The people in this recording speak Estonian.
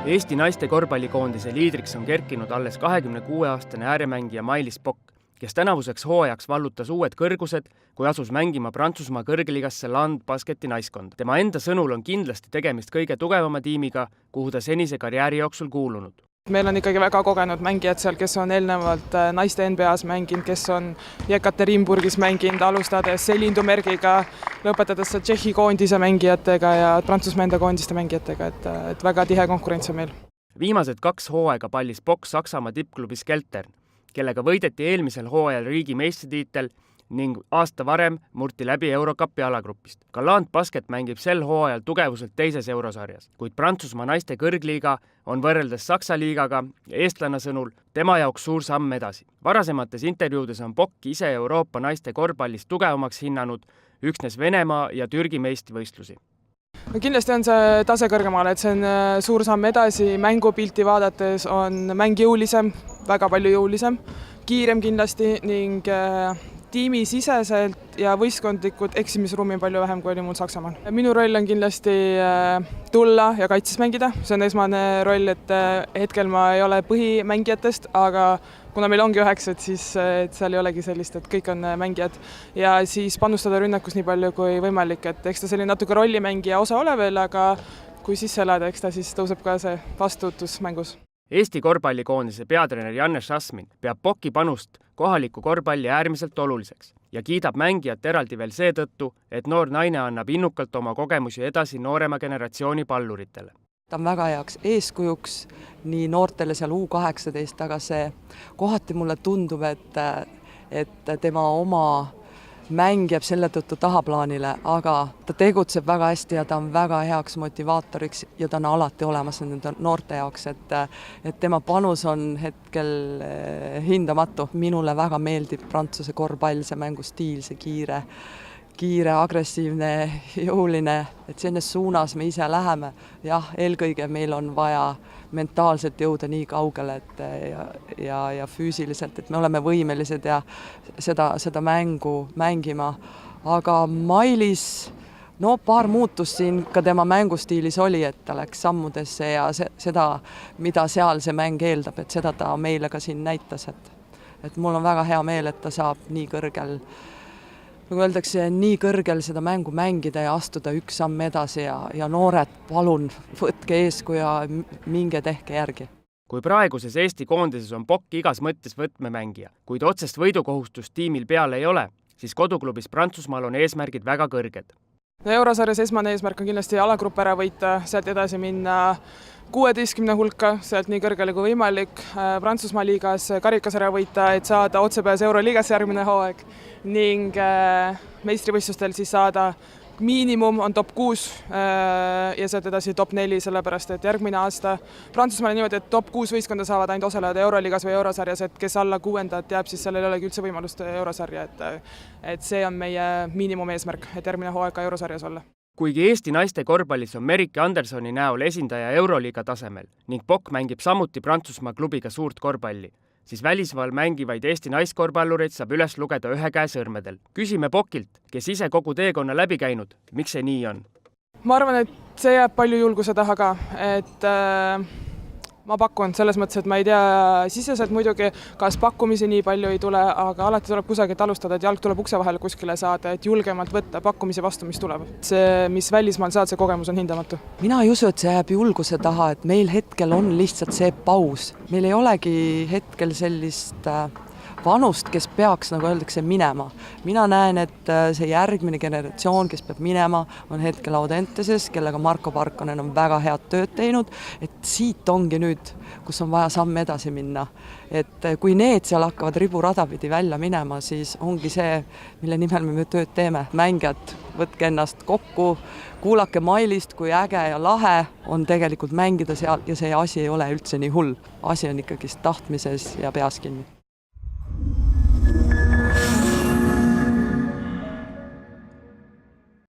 Eesti naiste korvpallikoondise liidriks on kerkinud alles 26-aastane ääremängija Mailis Pokk, kes tänavuseks hooajaks vallutas uued kõrgused, kui asus mängima Prantsusmaa kõrgligasse Land Basketi naiskond. Tema enda sõnul on kindlasti tegemist kõige tugevama tiimiga, kuhu ta senise karjääri jooksul kuulunud. Meil on ikkagi väga kogenud mängijad seal, kes on eelnevalt naiste NBA-s mänginud, kes on Jekaterinburgis mänginud, alustades Celine Dumergiga, lõpetades Tšehhi koondise mängijatega ja Prantsusmaa enda koondiste mängijatega, et väga tihe konkurents on meil. Viimased 2 hooaega pallis Pokk Saksamaa tippklubis Keltern, kellega võideti eelmisel hooajal riigi meistritiitel ning aasta varem murti läbi Eurocupi alagrupist. Ka Land Basket mängib sel hooajal tugevuselt teises eurosarjas, kuid Prantsusmaa naiste kõrgliiga on võrreldes Saksa liigaga eestlane sõnul tema jaoks suur samm edasi. Varasemates intervjuudes on Pokk ise Euroopa naiste korvpallis tugevamaks hinnanud üksnes Venemaa ja Türgi meistrivõistlusi. Kindlasti on see tase kõrgemal, et see on suur samm edasi, mängupilti vaadates on mäng jõulisem, väga palju jõulisem, kiirem kindlasti ning tiimisiseselt ja võistkondlikud eksimisruumi on palju vähem, kui oli mul Saksamaal. Minu roll on kindlasti tulla ja kaitses mängida, see on esmane roll, et hetkel ma ei ole põhimängijatest, aga kuna meil ongi 9, siis seal ei olegi sellist, et kõik on mängijad ja siis panustada rünnakus nii palju kui võimalik, et eks ta selline natuke rollimängija osa ole veel, aga kui sisse elada, eks ta siis tõuseb ka see vastutus mängus. Eesti korvpallikoondise peatreener Janne Šasmin peab Pokki panust kohaliku korvpalli äärmiselt oluliseks ja kiidab mängijat eraldi veel seetõttu, et noor naine annab innukalt oma kogemusi edasi noorema generatsiooni palluritele. Ta on väga heaks eeskujuks nii noortele seal U18, aga see kohati mulle tundub, et tema oma mäng jääb selle tõttu tahaplaanile, aga ta tegutseb väga hästi ja ta on väga heaks motivaatoriks ja ta on alati olemas nende noorte jaoks, et tema panus on hetkel hindamatu. Minule väga meeldib Prantsuse korvpall, see mängustiil, see kiire, agressiivne, jõuline, et selles suunas me ise läheme. Jah, eelkõige meil on vaja mentaalselt jõuda nii kaugele ja füüsiliselt, et me oleme võimelised ja seda mängu mängima. Aga Mailis, paar muutust siin ka tema mängustiilis oli, et ta läks sammudesse ja seda, mida seal see mäng eeldab, et seda ta meile ka siin näitas. Et mul on väga hea meel, et ta saab nii kõrgel, nagu öeldakse, nii kõrgel seda mängu mängida ja astuda üks samm edasi ja noored, palun võtke eeskuju ja minge tehke järgi. Kui praeguses Eesti koondises on Pokk igas mõttes võtmemängija, kuid otsest võidukohustust tiimil peal ei ole, siis koduklubis Prantsusmaal on eesmärgid väga kõrged. Eurosarjas esmane eesmärk on kindlasti alagrupp ära võita, sealt edasi minna 16 hulka, sealt nii kõrgele kui võimalik, Prantsusmaa liigas karikasarja võita, et saada otsepääs Euroliigasse järgmine hooaeg ning meistrivõistlustel siis saada miinimum on top 6 ja sealt edasi top 4, sellepärast et järgmine aasta Prantsusmaal on niimoodi, et top 6 võistkonda saavad ainult osaleda Euroliigas või Eurosarjas, et kes alla 6. jääb, siis sellel ei olegi üldse võimalust Eurosarja, et see on meie miinimum eesmärk, et järgmine hooaeg ka Eurosarjas olla. Kuigi Eesti naiste korvpallis on Merike Andersoni näol esindaja Euroliiga tasemel ning Pokk mängib samuti Prantsusmaa klubiga suurt korvpalli, siis välismaal mängivaid Eesti naiskorvpallureid saab üles lugeda ühe käe sõrmedel. Küsime Pokilt, kes ise kogu teekonna läbi käinud, miks see nii on? Ma arvan, et see jääb palju julguse taha ka, et ma pakun selles mõttes, et ma ei tea siseselt muidugi, kas pakkumisi nii palju ei tule, aga alati tuleb kusagilt alustada, et jalg tuleb ukse vahele kuskile saada, et julgemalt võtta pakkumisi vastu, mis tuleb. See, mis välismaal saad, see kogemus on hindamatu. Mina ei usu, et see jääb julguse taha, et meil hetkel on lihtsalt see paus. Meil ei olegi hetkel sellist vanust, kes peaks, nagu öeldakse, minema. Mina näen, et see järgmine generatsioon, kes peab minema, on hetkel Audenteses, kellega Marko Parkonen on väga head tööd teinud, et siit ongi nüüd, kus on vaja samm edasi minna. Et kui need seal hakkavad riburadapidi välja minema, siis ongi see, mille nimel me tööd teeme. Mängijad, võtke ennast kokku, kuulake Mailist, kui äge ja lahe on tegelikult mängida seal ja see asi ei ole üldse nii hull. Asi on ikkagi tahtmises ja peas kinni.